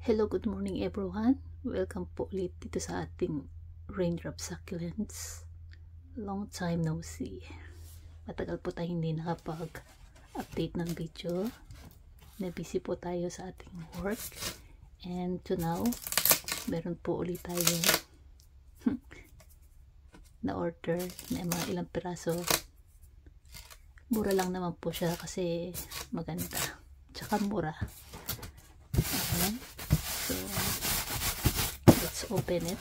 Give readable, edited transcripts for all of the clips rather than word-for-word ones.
Hello, good morning everyone. Welcome po ulit dito sa ating raindrop succulents. Long time no see. Matagal po tayo hindi nakapag-update ng video. Na-busy po tayo sa ating work. And to now, meron po ulit tayo na-order na mga ilang piraso. Mura lang naman po siya kasi maganda. Tsaka mura. Okay. So, let's open it.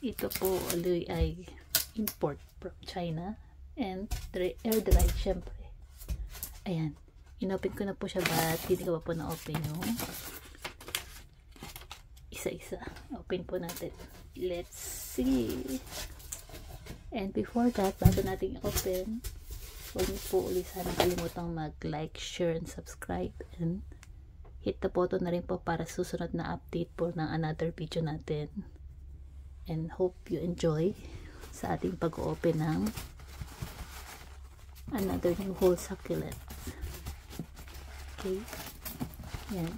Ito po ay import from China and air dried syempre. Ayan. Inopen ko na po siya but hindi ko pa po na-open yung isa-isa. Open po natin. Let's see. And before that, bago natin i-open, huwag niyo po ulit sana kalimutang mag-like, share, and subscribe. And hit the button na rin po para susunod na update po ng another video natin. And hope you enjoy sa ating pag-open ng another new whole succulent. Okay. Yan.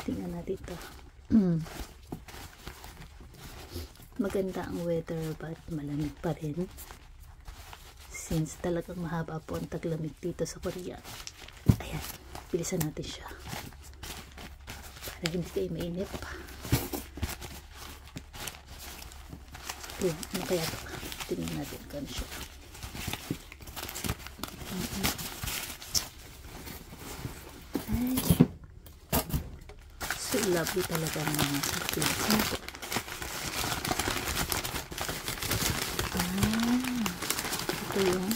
Tingnan natin ito. Maganda ang weather but malamig pa rin. Since talagang mahaba po ang taglamig dito sa Korea. Ayan. Bilisan natin siya para hindi kayo mainit pa. Ayan, ano kaya ito? Tingnan natin kung siya. Ay, so lovely talaga ng mga succulents nito. Ito yung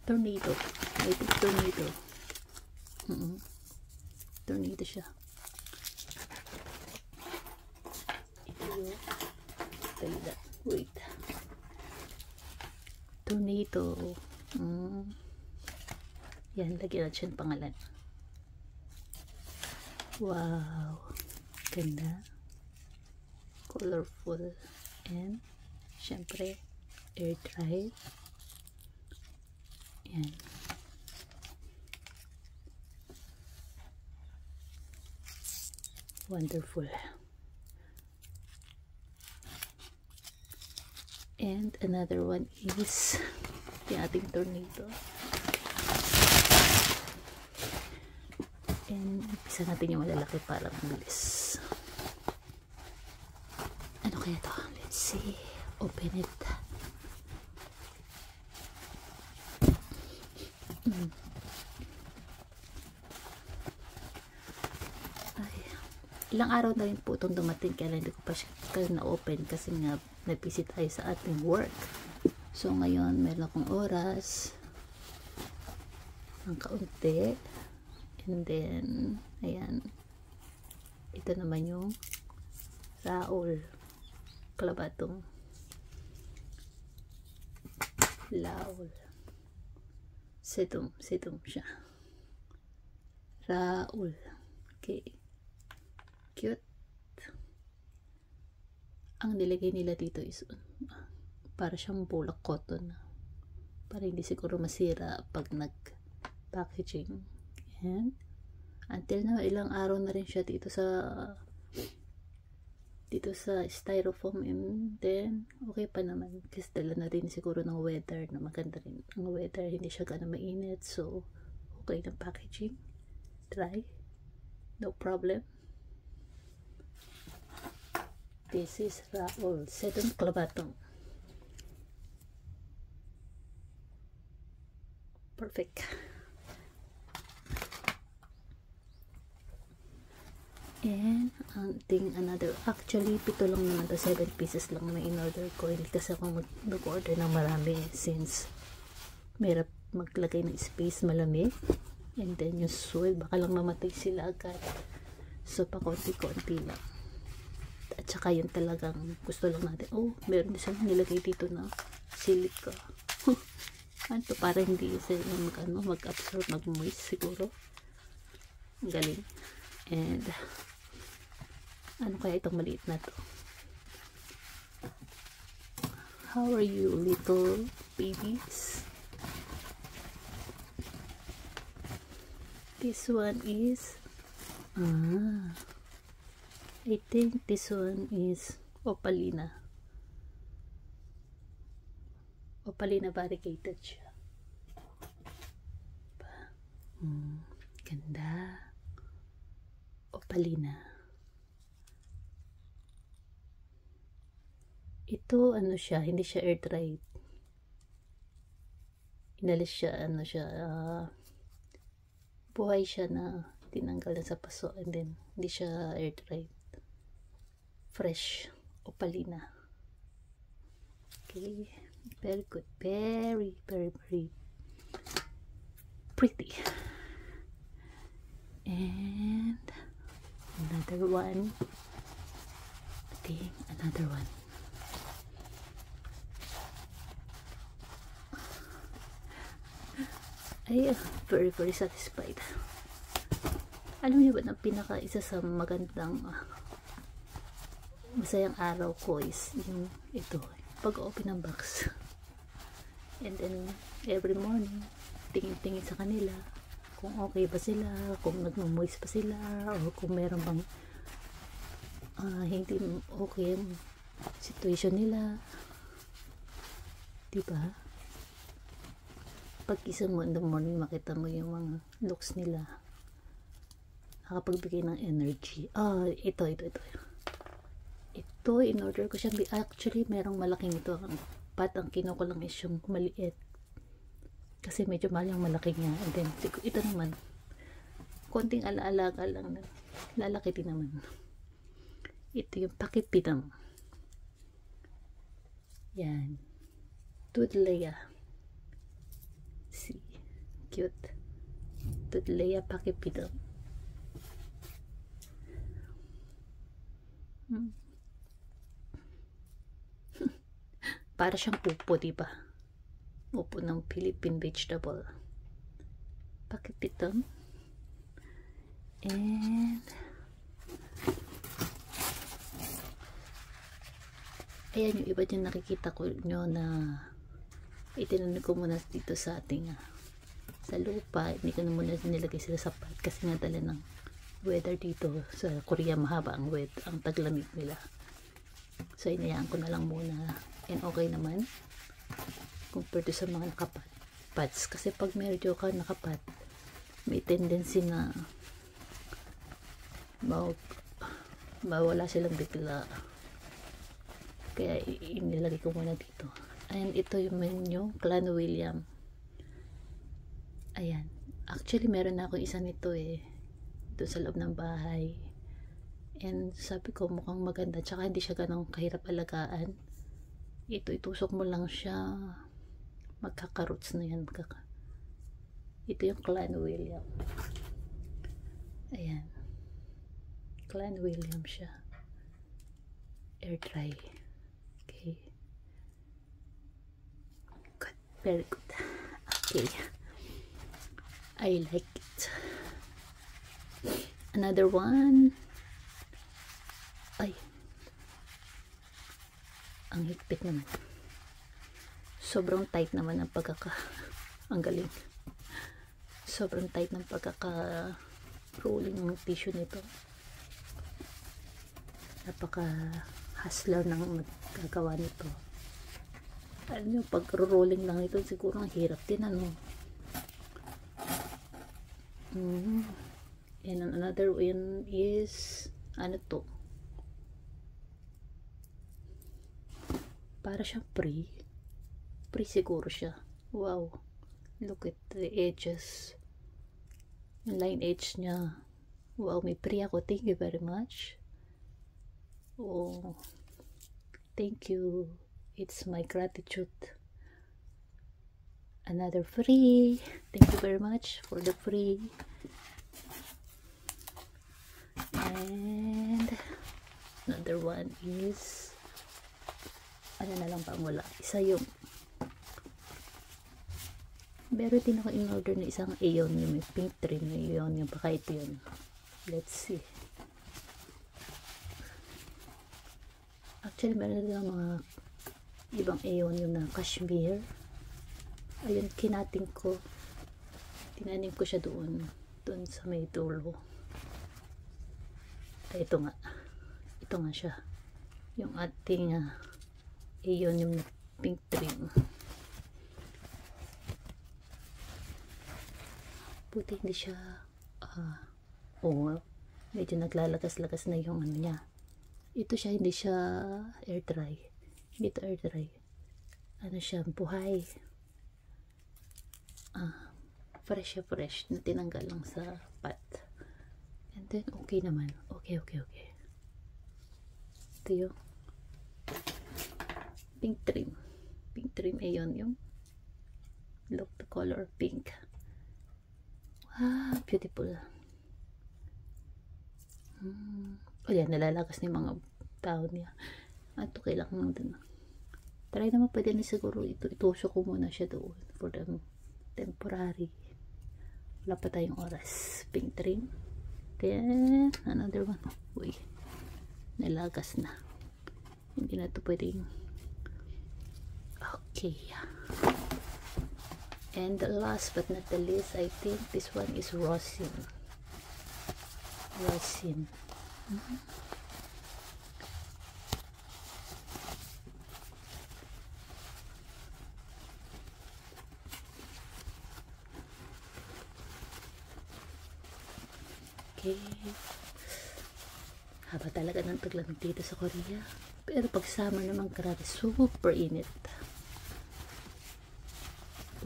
tornado. I think tornado. Tornado siya. Ito yung talida. Wait. Tornado. Yan, lagyan natin yung pangalan. Wow. Ganda. Colorful. And syempre air dry. Yan. Wonderful. And another one is yung ating tornado. And isa natin yung malalaki para mabilis. Ano kaya ito? Let's see. Open it. Ilang araw na rin po itong dumating kaya hindi ko pa siya na-open kasi nga na-busy tayo sa ating work. So ngayon meron akong oras ang kaunti and then ayan, ito naman yung Raul Kalabatong Laul Sedum siya Raul. Okay, cute. Ang nilagay nila dito is para siyang bulak cotton para hindi siguro masira pag nag packaging. And until na ilang araw na rin siya dito sa styrofoam, and then okay pa naman kasi dala na rin siguro ng weather na maganda rin ang weather, hindi siya gano'ng mainit, so okay ng packaging, dry, no problem. This is Raul Sedum Kalabatong. Perfect. And another, actually 7 lang naman to, 7 pieces lang na in-order ko. Hindi kasi ako mag-order ng marami since mahirap maglagay ng space, malamig, and then yung soil baka lang mamatay sila agad, so pa konti-konti lang. At saka yun talagang gusto lang natin. Oh, meron din silang nilagay dito na silica. Ano to, para hindi sila mag-absorb, mag-moist siguro. Galing. And ano kaya itong maliit na to? How are you, little babies? This one is I think this one is Opalina. Opalina variegated siya. Ganda. Opalina. Ito ano siya, hindi siya air dried. Inalis siya, ano siya, buhay siya na tinanggal na sa paso, and then hindi siya air dried. Fresh Opalina. Okay, very good, very pretty. And another one. Okay, another one. Ay, very satisfied. Alam niyo ba na isa sa magandang masayang araw ko is yung ito, pag-open ng box. And then every morning tingin-tingin sa kanila kung okay ba sila, kung nagmo-moist pa sila, o kung meron bang hindi okay yung situation nila, diba? Pag-isa mo in the morning, makita mo yung mga looks nila, nakapagbigay ng energy. Ito, in order ko siya. Actually, merong malaking ito. Ang kinuha ko lang is yung maliit. Kasi medyo mahal yung malaki niya. And then, ito naman, konting alaalaga lang. Lalaki din naman. Ito yung pakipinam. Yan. Tudleya. See? Cute. Tudleya pakipinam. Para siyang pupo, diba? Pupo ng Philippine vegetable. Pakipitam. And ayan yung iba dyan nakikita ko nyo na itinanim ko muna dito sa ating sa lupa. Hindi ko na muna nilagay sila sa pot kasi nga dala ng weather dito sa Korea, mahaba ang taglamig nila. So inayaan ko na lang muna, and okay naman compared to sa mga nakapots. Kasi pag medyo ka nakapat, may tendency na mawala silang bigla. Kaya inilagay ko muna dito. And ito yung menu, Clan William. Ayan. Actually meron na ako isa nito doon sa loob ng bahay. And sabi ko mukhang maganda, tsaka hindi siya ganong kahirap alagaan. Ito, itusok mo lang siya, magkaka-roots na yan. Ito yung Clan William. Ayan, Clan William siya, air dry. Okay, good, very good. Okay, I like it. Another one. Ay, ang higpit naman. Sobrang tight naman ang ang galing. Sobrang tight ng rolling ng tissue nito. Napaka-hustler ng magagawa nito. Alam nyo, pag rolling lang ito, siguro ang hirap din, ano. And another one is, ano to? Para siyang pre siguro siya. Wow, look at the edges, yung line edge niya. Wow, may pre ako. Thank you very much. Oh, thank you, it's my gratitude. Another free. Thank you very much for the free. And another one is, ano na lang pa mula, isa yung meron din ako in order na isang aeonium, may pink trim na aeonium, baka ito yun. Let's see. Actually meron din mga ibang aeonium na cashmere. Ayun, kinating ko, tinanim ko siya doon. dun sa may dulo. Ito nga siya, yung ating iyon yung pink trim. Buti hindi siya medyo naglalagas-lagas na yung ano niya. Ito siya, hindi siya air dry, hindi ito air dry, ano siya, buhay. Fresh siya, fresh na tinanggal lang sa pot. And then okay naman, okay. Ito yung pink trim, ayon yung look, the color pink. Wow, beautiful. Yan, nalalagas ni mga tao niya. At okay lang dun. Try naman, pwede na siguro itusok ko muna siya doon for the temporary. Wala pa tayong oras. Pink trim. Then another one. Uy, nalagas na. Hindi na ito pwedeng. Okay. And the last but not the least, I think this one is rosin. Okay. Haba talaga ng taglamig dito sa Korea. Pero pag summer naman, grabe, super init.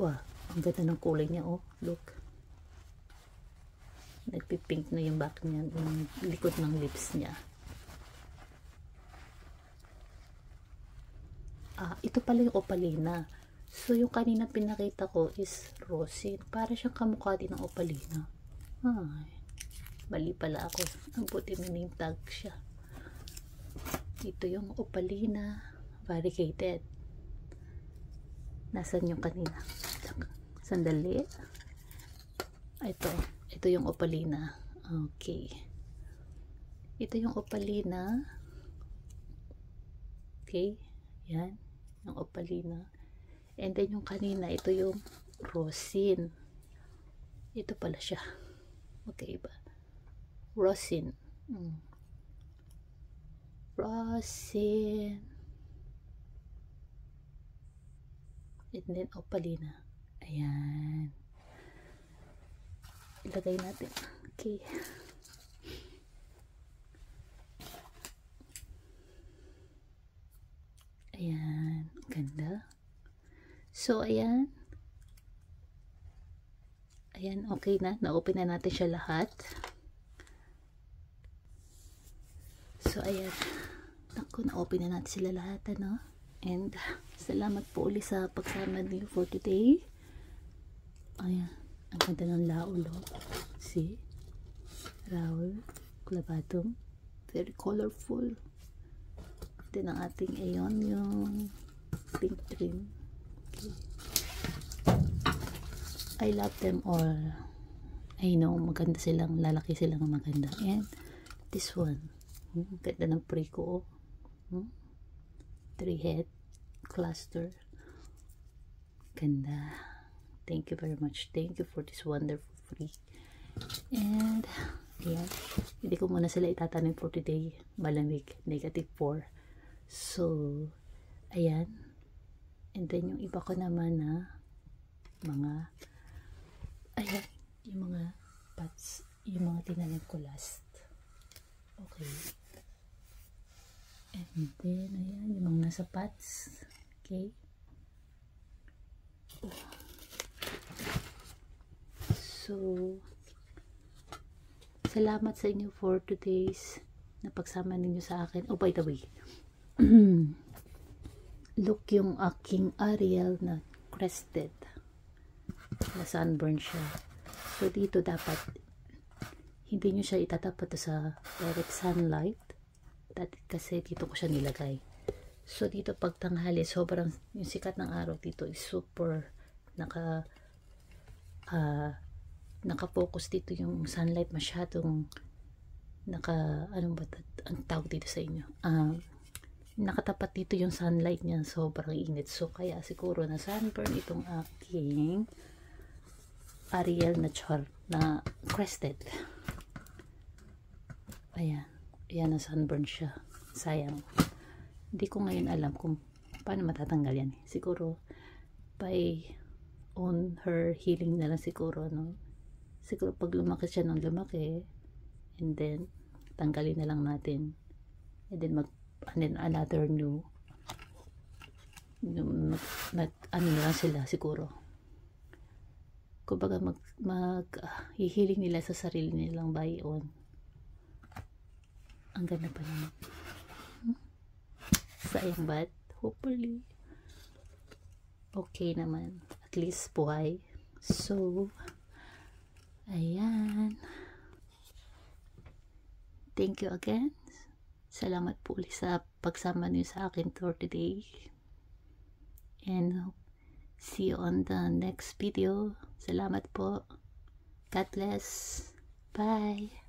Wow, ang ganda ng kulay niya, oh. Look. Nagpipink na yung back niya, yung likod ng lips niya. Ito pala yung opalina. So, yung kanina pinakita ko is rosin. Para siyang kamukha din ng opalina. Ay, mali pala ako. Ang buti may name tag siya. Ito yung opalina variegated. Nasaan yung kanina? Sandali. Ito yung opalina. Okay. Ito yung opalina. Okay. Yan. Yung opalina. And then yung kanina, ito yung rosin. Ito pala siya. Okay ba? Rosin. Rosin. And then opalina. Ayan. Ilagay natin. Okay. Ayan. Ganda. So, ayan. Ayan, okay na. Na-open na natin siya lahat. So, ayan. Naku, na-open na natin sila lahat, ano? And, salamat po ulit sa pagsama niyo for today. Ayan. Ang ganda ng laul, oh. See? Laul. Clavatum. Very colorful. Then, ang ating ayon, yung pink trim. Okay. I love them all. I know, maganda silang, lalaki silang maganda. And, this one. Ganda ng priko, oh. 3 head cluster. Ganda. Thank you very much. Thank you for this wonderful free. And, ayan. Hindi ko muna sila itatanim for today. Malamig. -4. So, ayan. And then, yung iba ko naman na mga, ayan, yung mga pots, yung mga tinanim ko last. Okay. And then, ayan, yung mga nasa pots. Okay. So, salamat sa inyo for today's napagsama ninyo sa akin. Oh, by the way, look yung aking Ariel na crested. Na sunburn siya. So, dito dapat hindi nyo siya itatapat sa direct sunlight. Kasi dito ko siya nilagay. So, dito pag tanghali, sobrang yung sikat ng araw dito is super naka-focus dito yung sunlight, masyadong ano ba ang tawag dito sa inyo? Nakatapat dito yung sunlight niya, sobrang init. So, kaya siguro na sunburn itong aking Ariel na na crested. Ayan. Ayan, na sunburn siya. Sayang. Hindi ko ngayon alam kung paano matatanggal yan. Siguro by on her healing na lang siguro, no? Siguro pag lumaki siya ng lumaki, and then tanggalin na lang natin, and then another new ano na lang sila siguro. Kumbaga hihiling nila sa sarili nilang by on. Ang ganda pa naman. Sayang, but hopefully okay naman, at least buhay. So ayan, thank you again. Salamat po ulit sa pagsama niyo sa akin for today, and see you on the next video. Salamat po. God bless. Bye.